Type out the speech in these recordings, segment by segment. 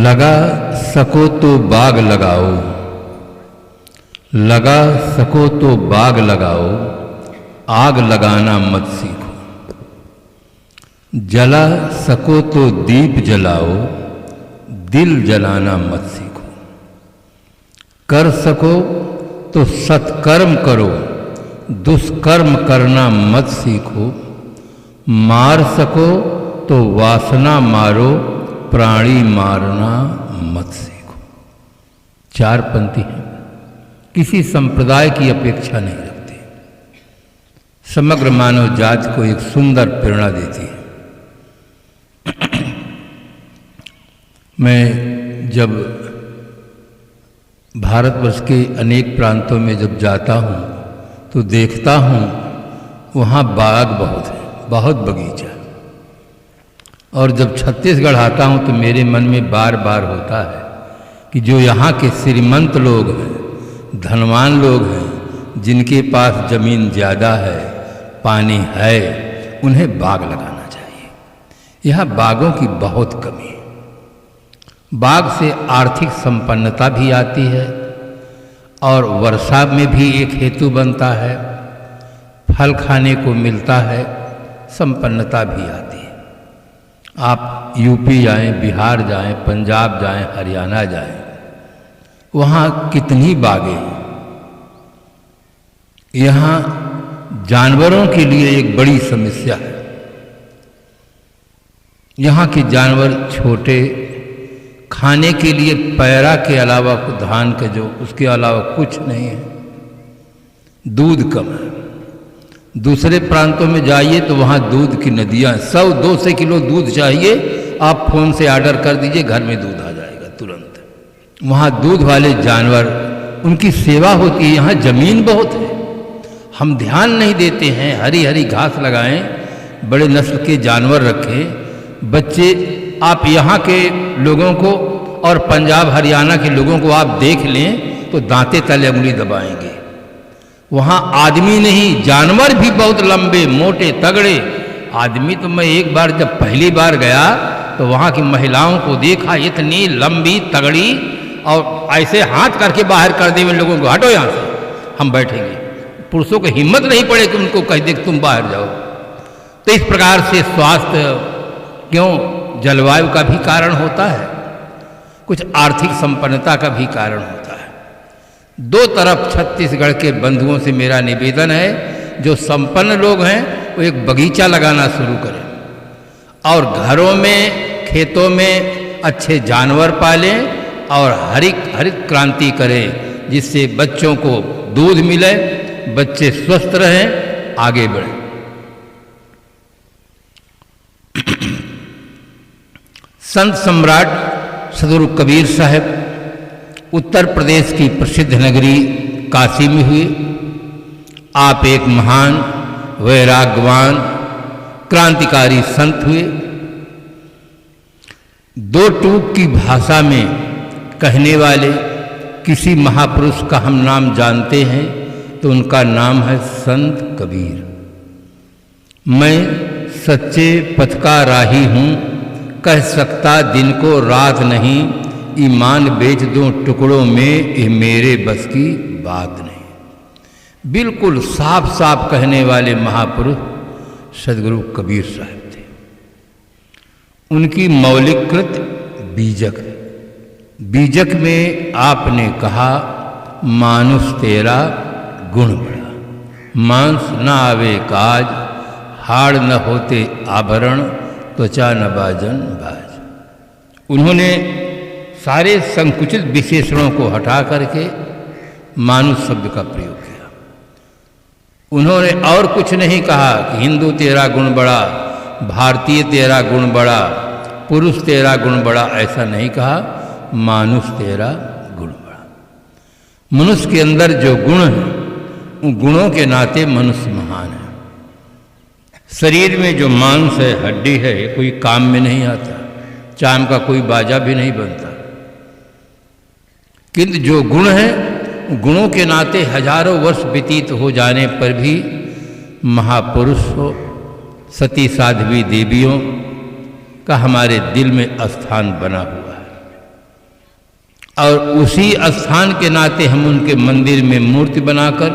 लगा सको तो बाग लगाओ, लगा सको तो बाग लगाओ, आग लगाना मत सीखो। जला सको तो दीप जलाओ, दिल जलाना मत सीखो। कर सको तो सत्कर्म करो, दुष्कर्म करना मत सीखो। मार सको तो वासना मारो, प्राणी मारना मत सीखो। 4 पंक्ति हैं, किसी संप्रदाय की अपेक्षा नहीं रखती, समग्र मानव जाति को एक सुंदर प्रेरणा देती है। मैं जब भारतवर्ष के अनेक प्रांतों में जब जाता हूँ तो देखता हूँ वहाँ बाग बहुत है, बहुत बगीचा। और जब छत्तीसगढ़ आता हूँ तो मेरे मन में बार बार होता है कि जो यहाँ के श्रीमंत लोग हैं, धनवान लोग हैं, जिनके पास ज़मीन ज़्यादा है, पानी है, उन्हें बाग लगाना चाहिए। यहाँ बागों की बहुत कमी है। बाग से आर्थिक संपन्नता भी आती है और वर्षा में भी एक हेतु बनता है, फल खाने को मिलता है, संपन्नता भी आती है। आप यूपी जाएं, बिहार जाएं, पंजाब जाएं, हरियाणा जाएं, वहाँ कितनी बागें हैं। यहाँ जानवरों के लिए एक बड़ी समस्या है। यहाँ के जानवर छोटे, खाने के लिए पैरा के अलावा, धान के जो, उसके अलावा कुछ नहीं है। दूध कम है। दूसरे प्रांतों में जाइए तो वहाँ दूध की नदियाँ, 100-200 किलो दूध चाहिए, आप फ़ोन से ऑर्डर कर दीजिए, घर में दूध आ जाएगा तुरंत। वहाँ दूध वाले जानवर, उनकी सेवा होती है। यहाँ ज़मीन बहुत है, हम ध्यान नहीं देते हैं। हरी हरी घास लगाएं, बड़े नस्ल के जानवर रखें। बच्चे, आप यहाँ के लोगों को और पंजाब हरियाणा के लोगों को आप देख लें तो दांते तले उंगली दबाएंगे। वहाँ आदमी नहीं, जानवर भी बहुत लंबे, मोटे, तगड़े। आदमी तो मैं एक बार जब पहली बार गया तो वहाँ की महिलाओं को देखा, इतनी लंबी, तगड़ी, और ऐसे हाथ करके बाहर कर दे लोगों को, हटो यहाँ से, हम बैठेंगे। पुरुषों को हिम्मत नहीं पड़े कि उनको कह दे कि तुम बाहर जाओ। तो इस प्रकार से स्वास्थ्य, क्यों, जलवायु का भी कारण होता है, कुछ आर्थिक संपन्नता का भी कारण होता है। 2 तरफ छत्तीसगढ़ के बंधुओं से मेरा निवेदन है, जो संपन्न लोग हैं वो एक बगीचा लगाना शुरू करें और घरों में, खेतों में अच्छे जानवर पालें और हरित क्रांति करें, जिससे बच्चों को दूध मिले, बच्चे स्वस्थ रहें, आगे बढ़ें। संत सम्राट सदगुरु कबीर साहब उत्तर प्रदेश की प्रसिद्ध नगरी काशी में हुए। आप एक महान, वैराग्यवान, क्रांतिकारी संत हुए। 2 टूक की भाषा में कहने वाले किसी महापुरुष का हम नाम जानते हैं तो उनका नाम है संत कबीर। मैं सच्चे पथ का राही हूँ, कह सकता दिन को रात नहीं, ईमान बेच दूं टुकड़ों में, ये मेरे बस की बात नहीं। बिल्कुल साफ साफ कहने वाले महापुरुष सदगुरु कबीर साहब थे। उनकी मौलिक कृत बीजक है। बीजक में आपने कहा, मानुष तेरा गुण बड़ा, मांस न आवे काज, हाड़ न होते आभरण, त्वचा न बाजन बाज। उन्होंने सारे संकुचित विशेषणों को हटा करके मानुष शब्द का प्रयोग किया। उन्होंने और कुछ नहीं कहा कि हिंदू तेरा गुण बड़ा, भारतीय तेरा गुण बड़ा, पुरुष तेरा गुण बड़ा, ऐसा नहीं कहा। मानुष तेरा गुण बड़ा। मनुष्य के अंदर जो गुण है, उन गुणों के नाते मनुष्य महान है। शरीर में जो मांस है, हड्डी है, कोई काम में नहीं आता, चाम का कोई बाजा भी नहीं बनता। किंतु जो गुण है, गुणों के नाते हजारों वर्ष व्यतीत हो जाने पर भी महापुरुष हो, सती साध्वी देवियों का हमारे दिल में स्थान बना हुआ है। और उसी स्थान के नाते हम उनके मंदिर में मूर्ति बनाकर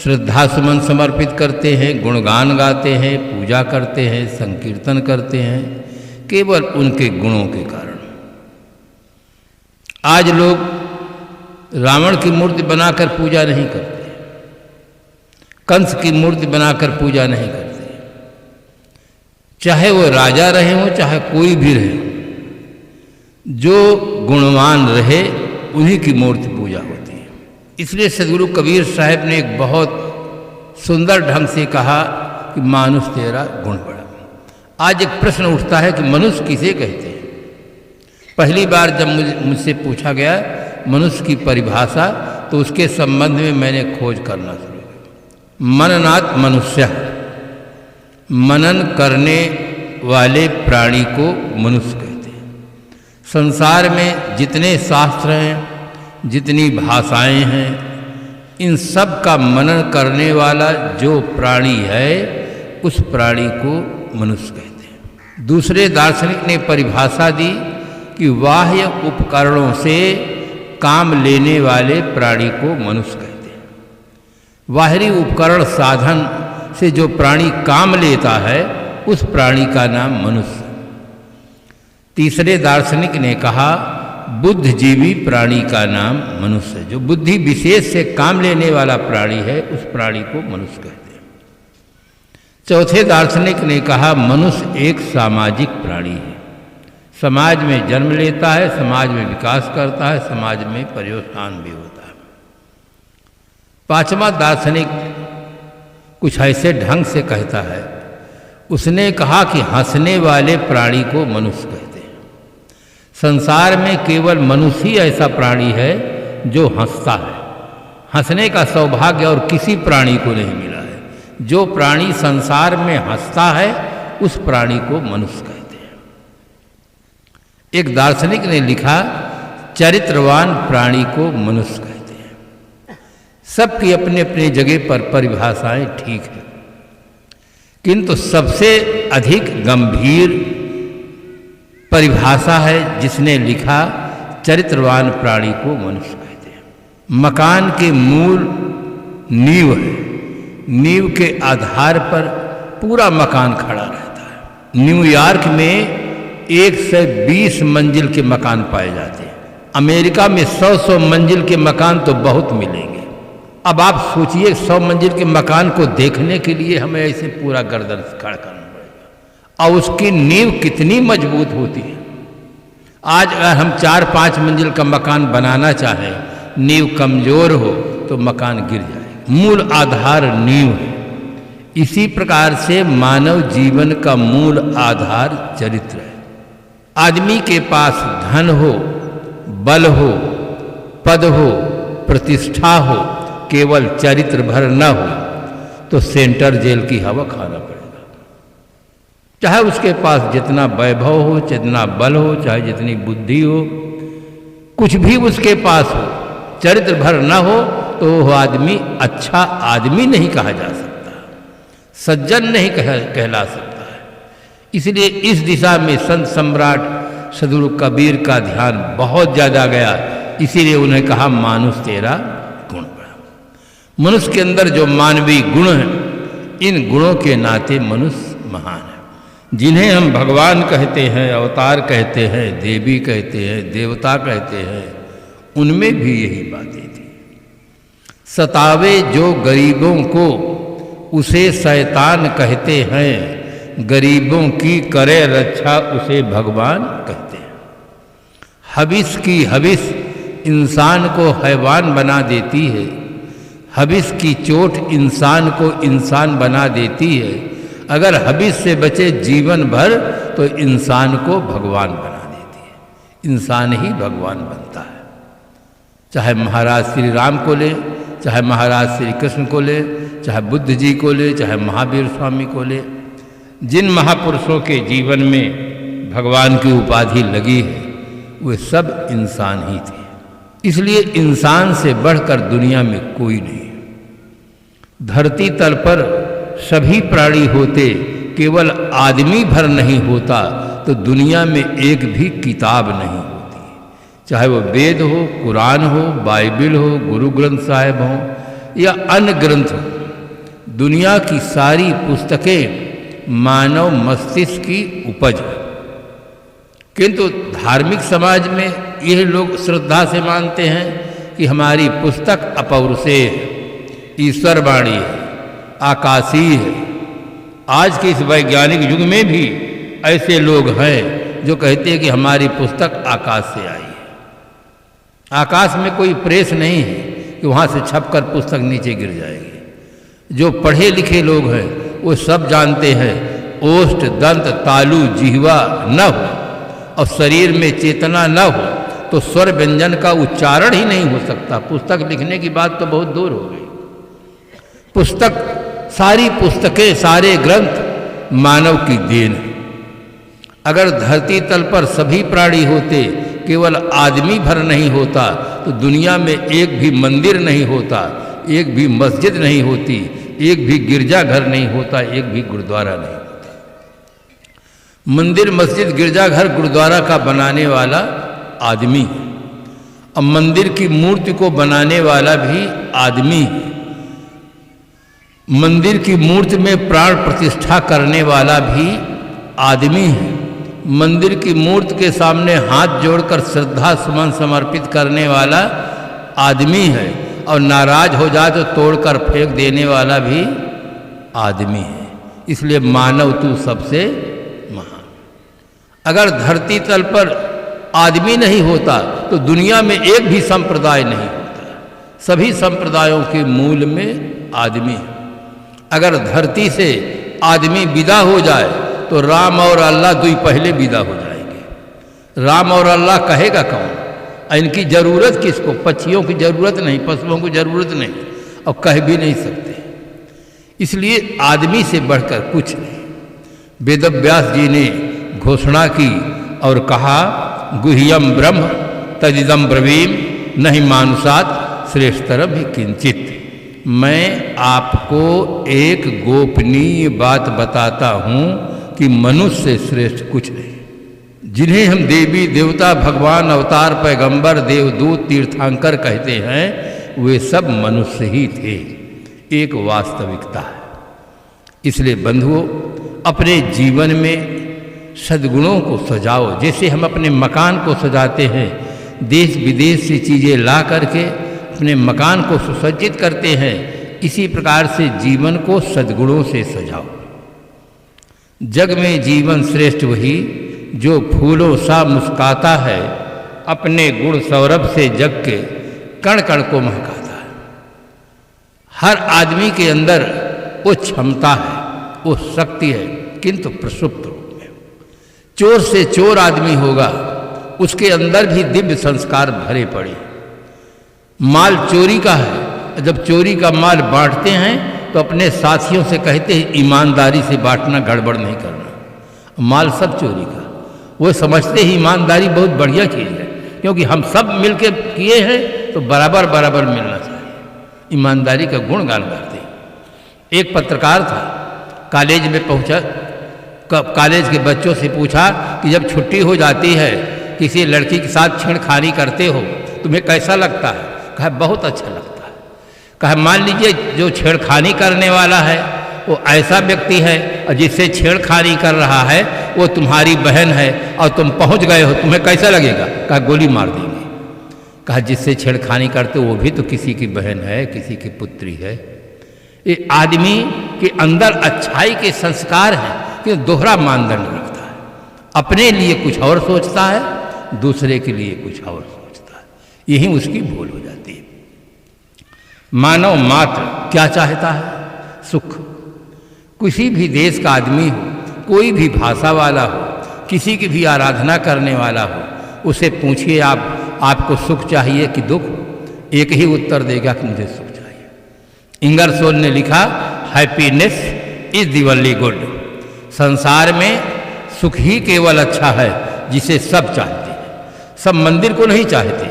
श्रद्धा सुमन समर्पित करते हैं, गुणगान गाते हैं, पूजा करते हैं, संकीर्तन करते हैं, केवल उनके गुणों के कारण। आज लोग रावण की मूर्ति बनाकर पूजा नहीं करते, कंस की मूर्ति बनाकर पूजा नहीं करते, चाहे वो राजा रहे हो चाहे कोई भी रहे, जो गुणवान रहे उन्हीं की मूर्ति पूजा होती है। इसलिए सदगुरु कबीर साहब ने एक बहुत सुंदर ढंग से कहा कि मानुष तेरा गुण बड़ा। आज एक प्रश्न उठता है कि मनुष्य किसे कहते हैं। पहली बार जब मुझसे पूछा गया मनुष्य की परिभाषा, तो उसके संबंध में मैंने खोज करना शुरू किया। मननात् मनुष्य, मनन करने वाले प्राणी को मनुष्य कहते हैं। संसार में जितने शास्त्र हैं, जितनी भाषाएं हैं, इन सब का मनन करने वाला जो प्राणी है उस प्राणी को मनुष्य कहते हैं। दूसरे दार्शनिक ने परिभाषा दी कि बाह्य उपकरणों से काम लेने वाले प्राणी को मनुष्य कहते हैं। बाहरी उपकरण साधन से जो प्राणी काम लेता है उस प्राणी का नाम मनुष्य। तीसरे दार्शनिक ने कहा बुद्धिजीवी प्राणी का नाम मनुष्य है। जो बुद्धि विशेष से काम लेने वाला प्राणी है उस प्राणी को मनुष्य कहते हैं। चौथे दार्शनिक ने कहा मनुष्य एक सामाजिक प्राणी है, समाज में जन्म लेता है, समाज में विकास करता है, समाज में पर्यवसान भी होता है। पांचवा दार्शनिक कुछ ऐसे ढंग से कहता है, उसने कहा कि हंसने वाले प्राणी को मनुष्य कहते हैं। संसार में केवल मनुष्य ही ऐसा प्राणी है जो हंसता है। हंसने का सौभाग्य और किसी प्राणी को नहीं मिला है। जो प्राणी संसार में हंसता है उस प्राणी को मनुष्य कहते हैं। एक दार्शनिक ने लिखा चरित्रवान प्राणी को मनुष्य कहते हैं। सबकी अपनी अपनी जगह पर परिभाषाएं ठीक है, किंतु सबसे अधिक गंभीर परिभाषा है जिसने लिखा चरित्रवान प्राणी को मनुष्य कहते हैं। मकान के मूल नींव है, नींव के आधार पर पूरा मकान खड़ा रहता है। न्यूयॉर्क में 120 मंजिल के मकान पाए जाते हैं। अमेरिका में 100 मंजिल के मकान तो बहुत मिलेंगे। अब आप सोचिए 100 मंजिल के मकान को देखने के लिए हमें ऐसे पूरा गर्दन खड़ा करना पड़ेगा, और उसकी नींव कितनी मजबूत होती है। आज अगर हम 4-5 मंजिल का मकान बनाना चाहें, नींव कमजोर हो तो मकान गिर जाएगा। मूल आधार नींव है। इसी प्रकार से मानव जीवन का मूल आधार चरित्र है। आदमी के पास धन हो, बल हो, पद हो, प्रतिष्ठा हो, केवल चरित्र भर न हो तो सेंट्रल जेल की हवा खाना पड़ेगा। चाहे उसके पास जितना वैभव हो, जितना बल हो, चाहे जितनी बुद्धि हो, कुछ भी उसके पास हो, चरित्र भर न हो तो वह आदमी अच्छा आदमी नहीं कहा जा सकता, सज्जन नहीं कहला सकता है। इसलिए इस दिशा में संत सम्राट सदगुरु कबीर का ध्यान बहुत ज़्यादा गया। इसीलिए उन्हें कहा मानुष तेरा गुण बड़ा। मनुष्य के अंदर जो मानवीय गुण हैं, इन गुणों के नाते मनुष्य महान है। जिन्हें हम भगवान कहते हैं, अवतार कहते हैं, देवी कहते हैं, देवता कहते हैं, उनमें भी यही बातें थी। सतावे जो गरीबों को उसे शैतान कहते हैं, गरीबों की करे रक्षा उसे भगवान कहते हैं। हविस की हविस इंसान को हैवान बना देती है। हविस की चोट इंसान को इंसान बना देती है। अगर हविस से बचे जीवन भर तो इंसान को भगवान बना देती है। इंसान ही भगवान बनता है। चाहे महाराज श्री राम को ले, चाहे महाराज श्री कृष्ण को ले, चाहे बुद्ध जी को ले, चाहे महावीर स्वामी को ले, जिन महापुरुषों के जीवन में भगवान की उपाधि लगी है वे सब इंसान ही थे। इसलिए इंसान से बढ़कर दुनिया में कोई नहीं। धरती तल पर सभी प्राणी होते, केवल आदमी भर नहीं होता तो दुनिया में एक भी किताब नहीं होती। चाहे वो वेद हो, कुरान हो, बाइबिल हो, गुरु ग्रंथ साहिब हो या अन्य ग्रंथ हो, दुनिया की सारी पुस्तकें मानव मस्तिष्क की उपज है। किंतु धार्मिक समाज में यह लोग श्रद्धा से मानते हैं कि हमारी पुस्तक अपौरुषेय है, ईश्वर वाणी है, आकाशीय है। आज के इस वैज्ञानिक युग में भी ऐसे लोग हैं जो कहते हैं कि हमारी पुस्तक आकाश से आई है। आकाश में कोई प्रेस नहीं है कि वहाँ से छपकर पुस्तक नीचे गिर जाएगी। जो पढ़े लिखे लोग हैं वो सब जानते हैं ओष्ठ, दंत, तालु, जिह्वा न हो और शरीर में चेतना न हो तो स्वर व्यंजन का उच्चारण ही नहीं हो सकता। पुस्तक लिखने की बात तो बहुत दूर हो गई। पुस्तक, सारी पुस्तकें, सारे ग्रंथ मानव की देन है। अगर धरती तल पर सभी प्राणी होते, केवल आदमी भर नहीं होता, तो दुनिया में एक भी मंदिर नहीं होता, एक भी मस्जिद नहीं होती, एक भी गिरजाघर नहीं होता, एक भी गुरुद्वारा नहीं होता। मंदिर, मस्जिद, गिरजाघर, गुरुद्वारा का बनाने वाला आदमी है और मंदिर की मूर्ति को बनाने वाला भी आदमी है। मंदिर की मूर्ति में प्राण प्रतिष्ठा करने वाला भी आदमी है। मंदिर की मूर्ति के सामने हाथ जोड़कर श्रद्धा सुमन समर्पित करने वाला आदमी है और नाराज हो जाए तो तोड़कर फेंक देने वाला भी आदमी है। इसलिए मानव तू सबसे महान। अगर धरती तल पर आदमी नहीं होता तो दुनिया में एक भी संप्रदाय नहीं होता। सभी संप्रदायों के मूल में आदमी है। अगर धरती से आदमी विदा हो जाए तो राम और अल्लाह दुई पहले विदा हो जाएंगे। राम और अल्लाह कहेगा कौन? इनकी जरूरत किसको? पक्षियों की जरूरत नहीं, पशुओं की जरूरत नहीं और कह भी नहीं सकते। इसलिए आदमी से बढ़कर कुछ नहीं। वेदव्यास जी ने घोषणा की और कहा, गुह्यम ब्रह्म तदिदम ब्रवीम नहीं मानुषात् श्रेष्ठतरम ही किंचित। मैं आपको एक गोपनीय बात बताता हूँ कि मनुष्य से श्रेष्ठ कुछ नहीं। जिन्हें हम देवी देवता, भगवान, अवतार, पैगंबर, देवदूत, तीर्थंकर कहते हैं, वे सब मनुष्य ही थे। एक वास्तविकता है। इसलिए बंधुओं, अपने जीवन में सद्गुणों को सजाओ। जैसे हम अपने मकान को सजाते हैं, देश विदेश से चीज़ें ला करके अपने मकान को सुसज्जित करते हैं, इसी प्रकार से जीवन को सद्गुणों से सजाओ। जग में जीवन श्रेष्ठ वही जो फूलों सा मुस्काता है, अपने गुण सौरभ से जग के कण कण को महकाता है। हर आदमी के अंदर वो क्षमता है, वो शक्ति है, किंतु प्रसुप्त रूप में। चोर से चोर आदमी होगा, उसके अंदर भी दिव्य संस्कार भरे पड़े। माल चोरी का है, जब चोरी का माल बांटते हैं तो अपने साथियों से कहते हैं ईमानदारी से बांटना, गड़बड़ नहीं करना। माल सब चोरी का, वो समझते ही ईमानदारी बहुत बढ़िया चीज़ है, क्योंकि हम सब मिलके किए हैं तो बराबर बराबर मिलना चाहिए। ईमानदारी का गुणगान करते हैं। एक पत्रकार था, कॉलेज में पहुंचा, कॉलेज के बच्चों से पूछा कि जब छुट्टी हो जाती है, किसी लड़की के साथ छेड़खानी करते हो, तुम्हें कैसा लगता है? कहा बहुत अच्छा लगता है। कहा मान लीजिए जो छेड़खानी करने वाला है वो ऐसा व्यक्ति है और जिससे छेड़खानी कर रहा है वो तुम्हारी बहन है और तुम पहुंच गए हो, तुम्हें कैसा लगेगा? कहा गोली मार देंगे। कहा जिससे छेड़खानी करते वो भी तो किसी की बहन है, किसी की पुत्री है। ये आदमी के अंदर अच्छाई के संस्कार हैं कि दोहरा मानदंड रखता है। अपने लिए कुछ और सोचता है, दूसरे के लिए कुछ और सोचता है। यही उसकी भूल हो जाती है। मानव मात्र क्या चाहता है? सुख। किसी भी देश का आदमी हो, कोई भी भाषा वाला हो, किसी की भी आराधना करने वाला हो, उसे पूछिए आपको सुख चाहिए कि दुख? एक ही उत्तर देगा कि मुझे सुख चाहिए। इंगरसोल ने लिखा, happiness is the only good. संसार में सुख ही केवल अच्छा है जिसे सब चाहते हैं। सब मंदिर को नहीं चाहते,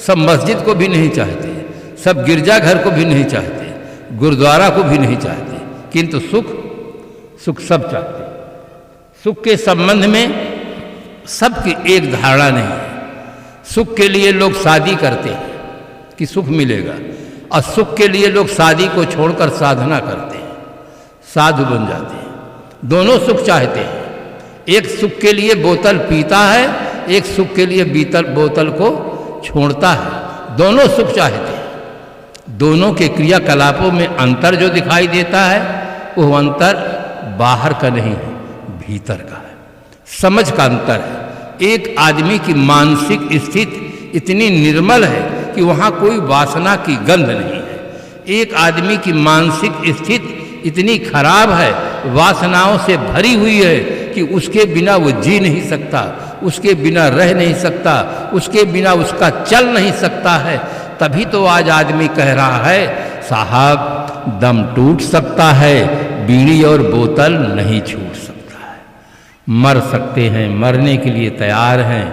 सब मस्जिद को भी नहीं चाहते, सब गिरजाघर को भी नहीं चाहते, गुरुद्वारा को भी नहीं चाहते, किंतु सुख सब चाहते हैं। सुख के संबंध में सबकी एक धारणा नहीं है। सुख के लिए लोग शादी करते हैं कि सुख मिलेगा, और सुख के लिए लोग शादी को छोड़कर साधना करते हैं, साधु बन जाते हैं। दोनों सुख चाहते हैं, एक सुख के लिए बोतल पीता है, एक सुख के लिए बोतल को छोड़ता है। दोनों सुख चाहते हैं। दोनों के क्रियाकलापों में अंतर जो दिखाई देता है वो अंतर बाहर का नहीं है, भीतर का है, समझ का अंतर है। एक आदमी की मानसिक स्थिति इतनी निर्मल है कि वहाँ कोई वासना की गंध नहीं है। एक आदमी की मानसिक स्थिति इतनी खराब है, वासनाओं से भरी हुई है कि उसके बिना वो जी नहीं सकता, उसके बिना रह नहीं सकता, उसके बिना उसका चल नहीं सकता है। तभी तो आज आदमी कह रहा है, साहब दम टूट सकता है, बीड़ी और बोतल नहीं छूट सकता है। मर सकते हैं, मरने के लिए तैयार हैं,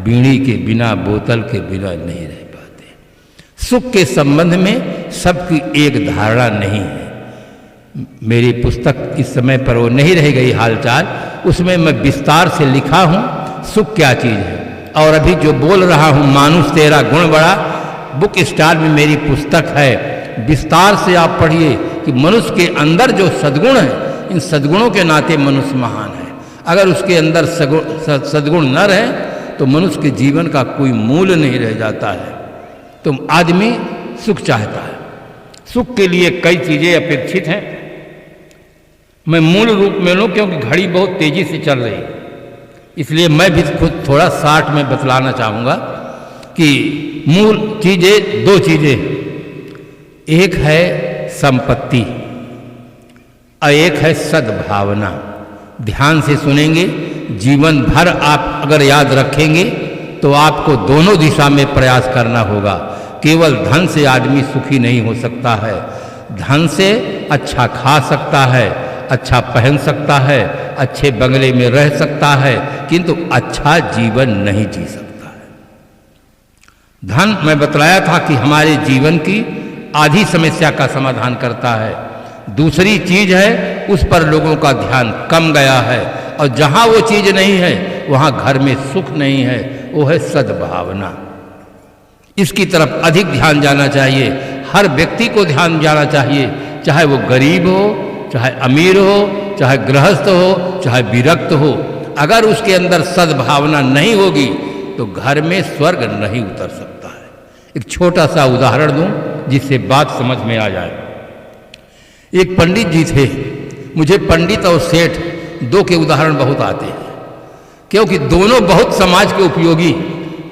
बीड़ी के बिना बोतल के बिना नहीं रह पाते। सुख के संबंध में सबकी एक धारणा नहीं है। मेरी पुस्तक इस समय पर वो नहीं रह गई हालचाल, उसमें मैं विस्तार से लिखा हूँ सुख क्या चीज़ है। और अभी जो बोल रहा हूँ मानुष तेरा गुण बड़ा, बुक स्टार में मेरी पुस्तक है, विस्तार से आप पढ़िए कि मनुष्य के अंदर जो सद्गुण है, इन सद्गुणों के नाते मनुष्य महान है। अगर उसके अंदर सद्गुण न रहे तो मनुष्य के जीवन का कोई मूल्य नहीं रह जाता है। तो आदमी सुख चाहता है। सुख के लिए कई चीज़ें अपेक्षित हैं। मैं मूल रूप में लूँ क्योंकि घड़ी बहुत तेज़ी से चल रही है, इसलिए मैं भी खुद थोड़ा शार्ट में बतलाना चाहूँगा कि मूल चीज़ें दो चीज़ें, एक है संपत्ति और एक है सद्भावना। ध्यान से सुनेंगे, जीवन भर आप अगर याद रखेंगे तो आपको दोनों दिशा में प्रयास करना होगा। केवल धन से आदमी सुखी नहीं हो सकता है। धन से अच्छा खा सकता है, अच्छा पहन सकता है, अच्छे बंगले में रह सकता है, किंतु अच्छा जीवन नहीं जी सकता है। धन मैं बतलाया था कि हमारे जीवन की आधी समस्या का समाधान करता है। दूसरी चीज है उस पर लोगों का ध्यान कम गया है, और जहाँ वो चीज नहीं है वहाँ घर में सुख नहीं है, वो है सद्भावना। इसकी तरफ अधिक ध्यान जाना चाहिए। हर व्यक्ति को ध्यान जाना चाहिए, चाहे वो गरीब हो, चाहे अमीर हो, चाहे गृहस्थ हो, चाहे विरक्त हो। अगर उसके अंदर सद्भावना नहीं होगी तो घर में स्वर्ग नहीं उतर सकता है। एक छोटा सा उदाहरण दूं जिससे बात समझ में आ जाए। एक पंडित जी थे। मुझे पंडित और सेठ दो के उदाहरण बहुत आते हैं, क्योंकि दोनों बहुत समाज के उपयोगी।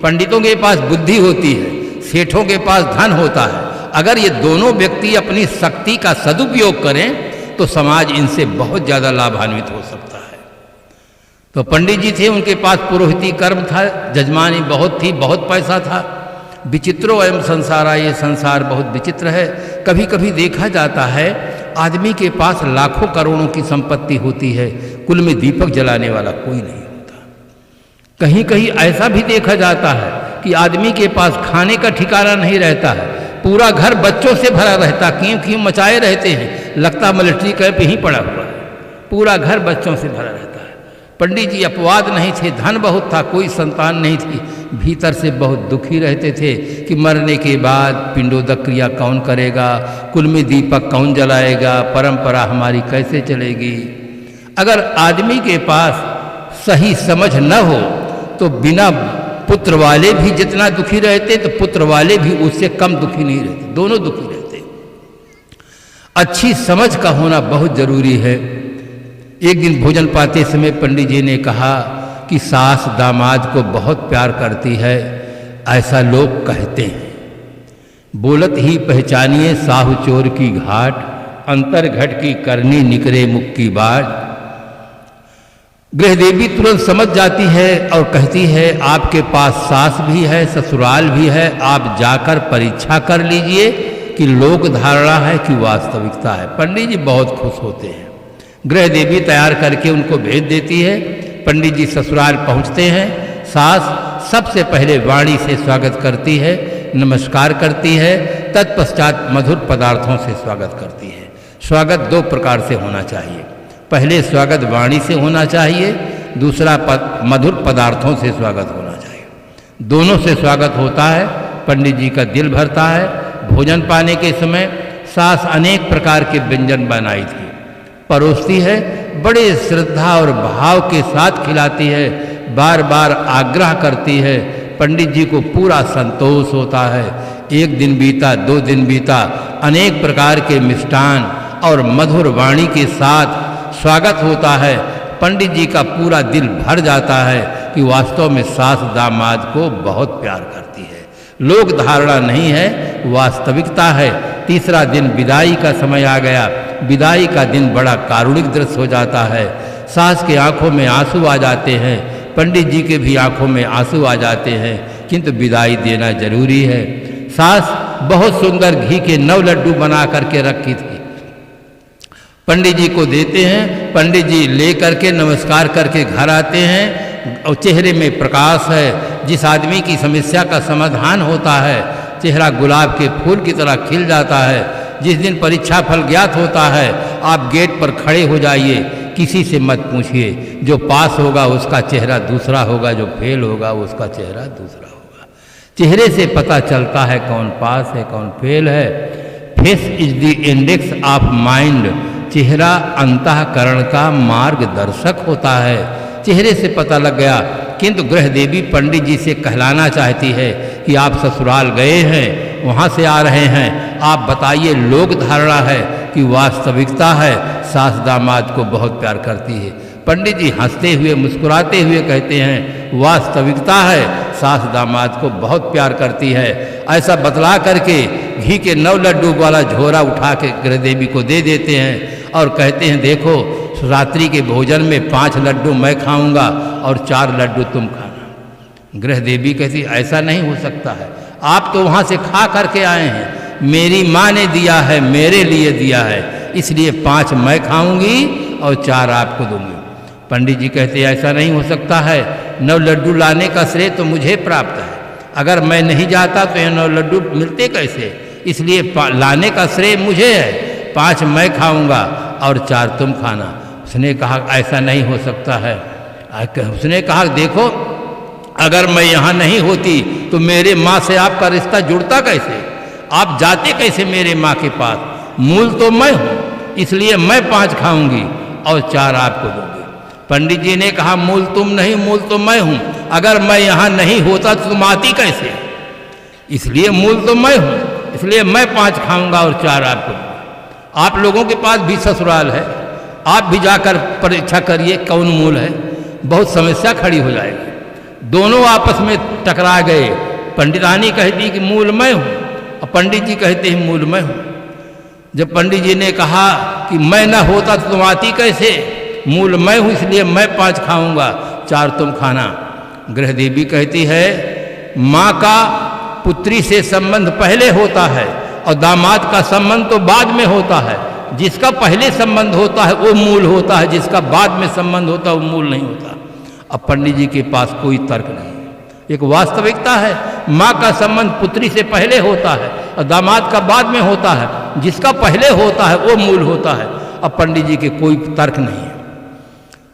पंडितों के पास बुद्धि होती है, सेठों के पास धन होता है। अगर ये दोनों व्यक्ति अपनी शक्ति का सदुपयोग करें तो समाज इनसे बहुत ज़्यादा लाभान्वित हो सकता है। तो पंडित जी थे, उनके पास पुरोहिती कर्म था, जजमानी बहुत थी, बहुत पैसा था। विचित्रो एवं संसारा, ये संसार बहुत विचित्र है। कभी कभी देखा जाता है आदमी के पास लाखों करोड़ों की संपत्ति होती है, कुल में दीपक जलाने वाला कोई नहीं होता। कहीं कहीं ऐसा भी देखा जाता है कि आदमी के पास खाने का ठिकाना नहीं रहता है, पूरा घर बच्चों से भरा रहता, क्यों मचाए रहते हैं, लगता मिलिट्री कैंप ही पड़ा हुआ है, पूरा घर बच्चों से भरा रहता है। पंडित जी अपवाद नहीं थे, धन बहुत था, कोई संतान नहीं थी, भीतर से बहुत दुखी रहते थे कि मरने के बाद पिंडोदक क्रिया कौन करेगा, कुल में दीपक कौन जलाएगा, परंपरा हमारी कैसे चलेगी। अगर आदमी के पास सही समझ न हो तो बिना पुत्र वाले भी जितना दुखी रहते तो पुत्र वाले भी उससे कम दुखी नहीं रहते, दोनों दुखी रहते। अच्छी समझ का होना बहुत जरूरी है। एक दिन भोजन पाते समय पंडित जी ने कहा कि सास दामाद को बहुत प्यार करती है, ऐसा लोग कहते हैं। बोलत ही पहचानिए साहु चोर की घाट, अंतर घट की करनी निकरे मुख की बाट। गृह देवी तुरंत समझ जाती है और कहती है आपके पास सास भी है, ससुराल भी है, आप जाकर परीक्षा कर लीजिए कि लोक धारणा है कि वास्तविकता है। पंडित जी बहुत खुश होते हैं। गृह देवी तैयार करके उनको भेज देती है। पंडित जी ससुराल पहुंचते हैं। सास सबसे पहले वाणी से स्वागत करती है, नमस्कार करती है, तत्पश्चात मधुर पदार्थों से स्वागत करती है। स्वागत दो प्रकार से होना चाहिए, पहले स्वागत वाणी से होना चाहिए, दूसरा मधुर पदार्थों से स्वागत होना चाहिए। दोनों से स्वागत होता है। पंडित जी का दिल भरता है। भोजन पाने के समय सास अनेक प्रकार के व्यंजन बनाई थी, परोसती है, बड़े श्रद्धा और भाव के साथ खिलाती है, बार बार आग्रह करती है। पंडित जी को पूरा संतोष होता है। एक दिन बीता, 2 दिन बीता, अनेक प्रकार के मिष्ठान और मधुर वाणी के साथ स्वागत होता है। पंडित जी का पूरा दिल भर जाता है कि वास्तव में सास दामाद को बहुत प्यार करती है। लोक धारणा नहीं है, वास्तविकता है। तीसरा दिन विदाई का समय आ गया। विदाई का दिन बड़ा कारुणिक दृश्य हो जाता है। सास के आंखों में आंसू आ जाते हैं, पंडित जी के भी आंखों में आंसू आ जाते हैं, किंतु विदाई देना जरूरी है। सास बहुत सुंदर घी के 9 लड्डू बना करके रखी थी, पंडित जी को देते हैं। पंडित जी ले करके नमस्कार करके घर आते हैं और चेहरे में प्रकाश है। जिस आदमी की समस्या का समाधान होता है, चेहरा गुलाब के फूल की तरह खिल जाता है। जिस दिन परीक्षा फल ज्ञात होता है, आप गेट पर खड़े हो जाइए, किसी से मत पूछिए। जो पास होगा उसका चेहरा दूसरा होगा, जो फेल होगा उसका चेहरा दूसरा होगा। चेहरे से पता चलता है कौन पास है कौन फेल है। Face is the index of mind. चेहरा अंतःकरण का मार्गदर्शक होता है। चेहरे से पता लग गया। किंतु गृह देवी पंडित जी से कहलाना चाहती है कि आप ससुराल गए हैं, वहाँ से आ रहे हैं, आप बताइए। लोक धारणा है कि वास्तविकता है, सास दामाद को बहुत प्यार करती है। पंडित जी हंसते हुए मुस्कुराते हुए कहते हैं, वास्तविकता है, सास दामाद को बहुत प्यार करती है। ऐसा बतला करके घी के 9 लड्डू वाला झोरा उठा के गृह देवी को दे देते हैं और कहते हैं, देखो रात्रि के भोजन में 5 लड्डू मैं खाऊंगा और 4 लड्डू तुम खाना। गृह देवी कहती, ऐसा नहीं हो सकता है, आप तो वहाँ से खा करके आए हैं, मेरी माँ ने दिया है, मेरे लिए दिया है, इसलिए 5 मैं खाऊंगी और 4 आपको दूंगी। पंडित जी कहते, ऐसा नहीं हो सकता है, 9 लड्डू लाने का श्रेय तो मुझे प्राप्त है, अगर मैं नहीं जाता तो ये 9 लड्डू मिलते कैसे, इसलिए लाने का श्रेय मुझे है, 5 मैं खाऊंगा और 4 तुम खाना। उसने कहा, ऐसा नहीं हो सकता है। उसने कहा, देखो अगर मैं यहाँ नहीं होती तो मेरे माँ से आपका रिश्ता जुड़ता कैसे, आप जाते कैसे मेरे माँ के पास। मूल तो मैं हूँ, इसलिए मैं 5 खाऊंगी और 4 आपको दूंगी। पंडित जी ने कहा, मूल तुम नहीं, मूल तो मैं हूँ, अगर मैं यहाँ नहीं होता तो तुम आती कैसे, इसलिए मूल तो मैं हूँ, इसलिए मैं 5 खाऊंगा और 4 आपको दूंगा। आप लोगों के पास भी ससुराल है, आप भी जाकर परीक्षा करिए कौन मूल है, बहुत समस्या खड़ी हो जाएगी। दोनों आपस में टकरा गए। पंडितानी कहती कि मूल मैं हूँ और पंडित जी कहते हैं मूल मैं हूँ। जब पंडित जी ने कहा कि मैं ना होता तो तुम आती कैसे, मूल मैं हूँ इसलिए मैं 5 खाऊंगा 4 तुम खाना। गृह देवी कहती है, माँ का पुत्री से संबंध पहले होता है और दामाद का संबंध तो बाद में होता है। जिसका पहले संबंध होता है वो मूल होता है, जिसका बाद में संबंध होता है वो मूल नहीं होता। अब पंडित जी के पास कोई तर्क नहीं, एक वास्तविकता है। माँ का संबंध पुत्री से पहले होता है और दामाद का बाद में होता है, जिसका पहले होता है वो मूल होता है। अब पंडित जी के कोई तर्क नहीं है।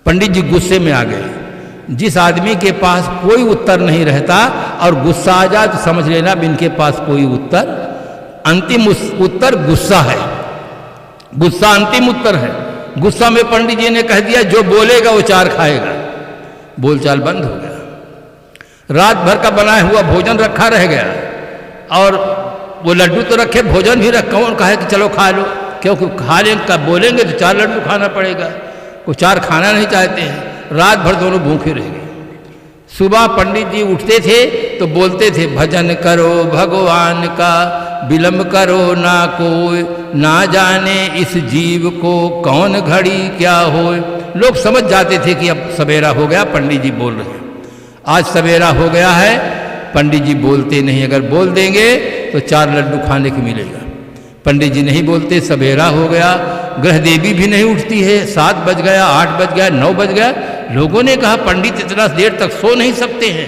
पंडित जी गुस्से में आ गए। जिस आदमी के पास कोई उत्तर नहीं रहता और गुस्सा आ जाए तो समझ लेना भी इनके पास कोई उत्तर, अंतिम उत्तर गुस्सा है। गुस्सा अंतिम उत्तर है। गुस्सा में पंडित जी ने कह दिया, जो बोलेगा वो 4 खाएगा। बोलचाल बंद हो गया। रात भर का बनाया हुआ भोजन रखा रह गया और वो लड्डू तो रखे, भोजन भी रखा। कौन कहे कि चलो खा लो, क्योंकि खा लेंगे का बोलेंगे तो 4 लड्डू खाना पड़ेगा। वो 4 खाना नहीं चाहते हैं। रात भर दोनों भूखे रह गए। सुबह पंडित जी उठते थे तो बोलते थे, भजन करो भगवान का, विलम्ब करो ना कोई, ना जाने इस जीव को कौन घड़ी क्या होए। लोग समझ जाते थे कि अब सवेरा हो गया, पंडित जी बोल रहे हैं। आज सवेरा हो गया है, पंडित जी बोलते नहीं। अगर बोल देंगे तो 4 लड्डू खाने को मिलेगा। पंडित जी नहीं बोलते, सवेरा हो गया। गृह देवी भी नहीं उठती है। 7 बज गया, 8 बज गया, 9 बज गया। लोगों ने कहा, पंडित इतना देर तक सो नहीं सकते हैं।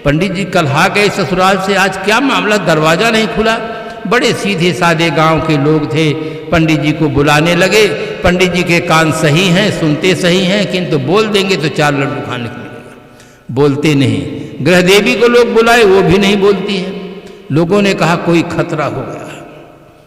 पंडित जी कल आ गए ससुराल से, आज क्या मामला, दरवाजा नहीं खुला। बड़े सीधे साधे गांव के लोग थे। पंडित जी को बुलाने लगे। पंडित जी के कान सही हैं, सुनते सही हैं, किंतु बोल देंगे तो 4 लड्डू खाने को मिलेगा। बोलते नहीं। ग्रह देवी को लोग बुलाए, वो भी नहीं बोलती है। लोगों ने कहा कोई खतरा हो गया।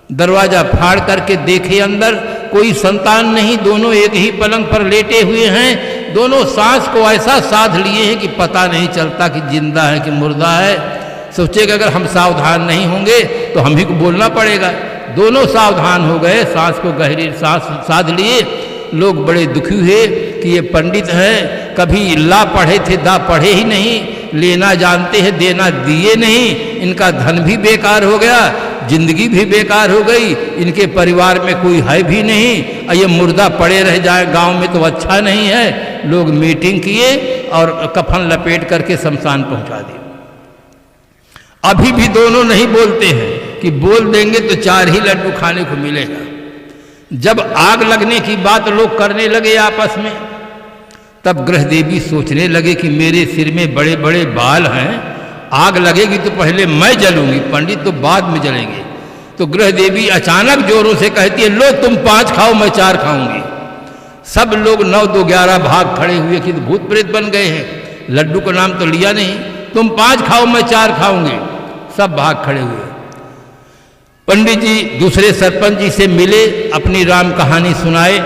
दरवाजा फाड़ करके देखे, अंदर कोई संतान नहीं, दोनों एक ही पलंग पर लेटे हुए हैं। दोनों सांस को ऐसा साध लिए हैं कि पता नहीं चलता कि जिंदा है कि मुर्दा है। सोचे कि अगर हम सावधान नहीं होंगे तो हम ही को बोलना पड़ेगा। दोनों सावधान हो गए, सांस को गहरी सांस साध लिए। लोग बड़े दुखी हुए कि ये पंडित हैं, कभी ला पढ़े थे दा पढ़े ही नहीं, लेना जानते हैं देना दिए नहीं, इनका धन भी बेकार हो गया, जिंदगी भी बेकार हो गई, इनके परिवार में कोई है भी नहीं, और ये मुर्दा पड़े रह जाए गांव में तो अच्छा नहीं है। लोग मीटिंग किए और कफन लपेट करके शमशान पहुंचा दिए। अभी भी दोनों नहीं बोलते हैं कि बोल देंगे तो 4 ही लड्डू खाने को मिलेगा। जब आग लगने की बात लोग करने लगे आपस में, तब ग्रह देवी सोचने लगे कि मेरे सिर में बड़े बड़े बाल हैं, आग लगेगी तो पहले मैं जलूंगी, पंडित तो बाद में जलेंगे। तो ग्रह देवी अचानक जोरों से कहती है, लो तुम 5 खाओ मैं 4 खाऊंगी। सब लोग 9, 2, 11 भाग खड़े हुए कि भूत प्रेत बन गए हैं। लड्डू का नाम तो लिया नहीं, तुम 5 खाओ मैं 4 खाऊंगी। सब भाग खड़े हुए। पंडित जी दूसरे सरपंच जी से मिले, अपनी राम कहानी सुनाए।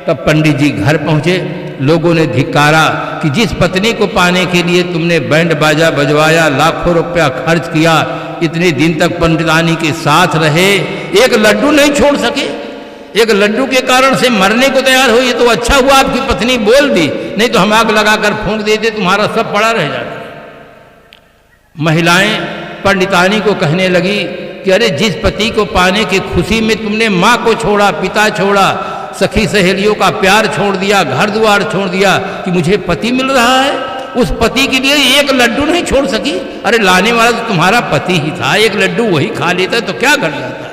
तब पंडित जी घर पहुंचे। लोगों ने धिक्कारा कि जिस पत्नी को पाने के लिए तुमने बैंड बाजा बजवाया, लाखों रुपया खर्च किया, इतने दिन तक पंडितानी के साथ रहे, एक लड्डू नहीं छोड़ सके, एक लड्डू के कारण से मरने को तैयार हो। ये तो अच्छा हुआ आपकी पत्नी बोल दी, नहीं तो हम आग लगाकर फूंक देते, तुम्हारा सब पड़ा रह जाता। महिलाएं पंडितानी को कहने लगी कि अरे जिस पति को पाने की खुशी में तुमने माँ को छोड़ा, पिता छोड़ा, सखी सहेलियों का प्यार छोड़ दिया, घर द्वार छोड़ दिया कि मुझे पति मिल रहा है, उस पति के लिए एक लड्डू नहीं छोड़ सकी। अरे लाने वाला तो तुम्हारा पति ही था, एक लड्डू वही खा लेता तो क्या घट जाता है।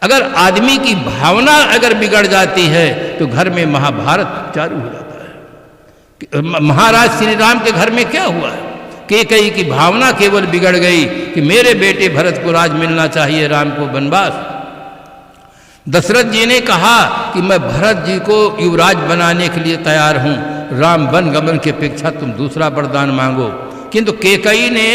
अगर आदमी की भावना अगर बिगड़ जाती है तो घर में महाभारत चालू हो जाता है। महाराज श्री राम के घर में क्या हुआ है? कैकेयी की भावना केवल बिगड़ गई कि मेरे बेटे भरत को राज मिलना चाहिए, राम को वनवास। दशरथ जी ने कहा कि मैं भरत जी को युवराज बनाने के लिए तैयार हूं, राम वन गमन की अपेक्षा तुम दूसरा वरदान मांगो। किंतु कैकेयी ने,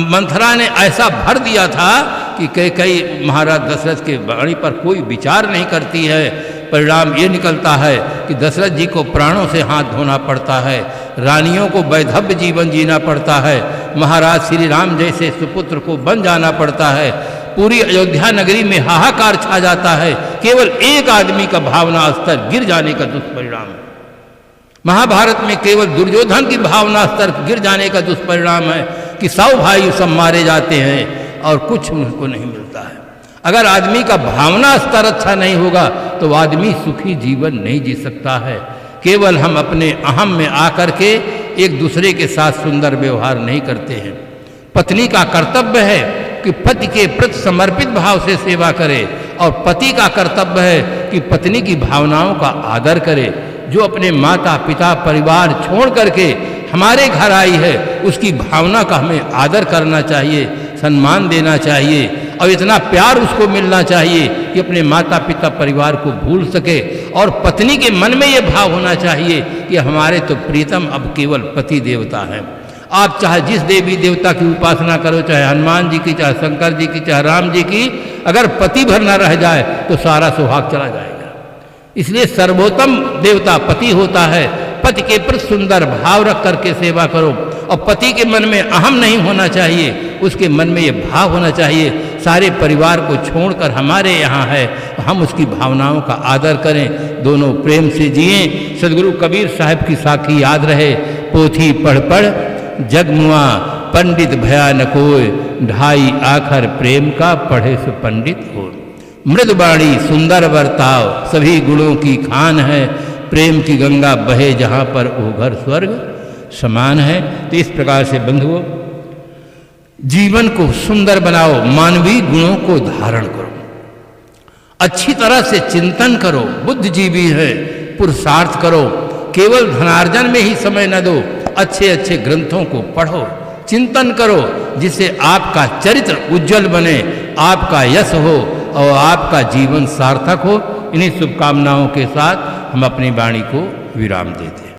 मंथरा ने ऐसा भर दिया था कि कैकेयी महाराज दशरथ के वाणी पर कोई विचार नहीं करती है। परिणाम ये निकलता है कि दशरथ जी को प्राणों से हाथ धोना पड़ता है, रानियों को वैधव्य जीवन जीना पड़ता है, महाराज श्री राम जैसे सुपुत्र को बन जाना पड़ता है। पूरी अयोध्या नगरी में हाहाकार छा जाता है, केवल एक आदमी का भावना स्तर गिर जाने का दुष्परिणाम है। महाभारत में केवल दुर्योधन की भावना स्तर गिर जाने का दुष्परिणाम है कि 100 भाई सब मारे जाते हैं और कुछ उनको नहीं मिलता है। अगर आदमी का भावना स्तर अच्छा नहीं होगा तो आदमी सुखी जीवन नहीं जी सकता है। केवल हम अपने अहम में आकर के एक दूसरे के साथ सुंदर व्यवहार नहीं करते हैं। पत्नी का कर्तव्य है कि पति के प्रति समर्पित भाव से सेवा करे, और पति का कर्तव्य है कि पत्नी की भावनाओं का आदर करे। जो अपने माता पिता परिवार छोड़ करके हमारे घर आई है, उसकी भावना का हमें आदर करना चाहिए, सम्मान देना चाहिए, और इतना प्यार उसको मिलना चाहिए कि अपने माता पिता परिवार को भूल सके। और पत्नी के मन में ये भाव होना चाहिए कि हमारे तो प्रीतम अब केवल पति देवता हैं। आप चाहे जिस देवी देवता की उपासना करो, चाहे हनुमान जी की, चाहे शंकर जी की, चाहे राम जी की, अगर पति भर न रह जाए तो सारा सुहाग चला जाएगा। इसलिए सर्वोत्तम देवता पति होता है। पति के प्रति सुंदर भाव रख करके सेवा करो, और पति के मन में अहम नहीं होना चाहिए, उसके मन में ये भाव होना चाहिए सारे परिवार को छोड़कर हमारे यहाँ है, हम उसकी भावनाओं का आदर करें, दोनों प्रेम से जिएं। सदगुरु कबीर साहब की साखी याद रहे, पोथी पढ़ पढ़ जगमुआ पंडित भया न कोय, ढाई आखर प्रेम का पढ़े सो पंडित हो। मृदवाणी सुंदर बर्ताव सभी गुणों की खान है, प्रेम की गंगा बहे जहाँ पर वो घर स्वर्ग समान है। तो इस प्रकार से बंधुओं, जीवन को सुंदर बनाओ, मानवीय गुणों को धारण करो, अच्छी तरह से चिंतन करो, बुद्धिजीवी है, पुरुषार्थ करो, केवल धनार्जन में ही समय न दो, अच्छे अच्छे ग्रंथों को पढ़ो, चिंतन करो, जिससे आपका चरित्र उज्जवल बने, आपका यश हो और आपका जीवन सार्थक हो। इन्हीं शुभकामनाओं के साथ हम अपनी वाणी को विराम देते हैं।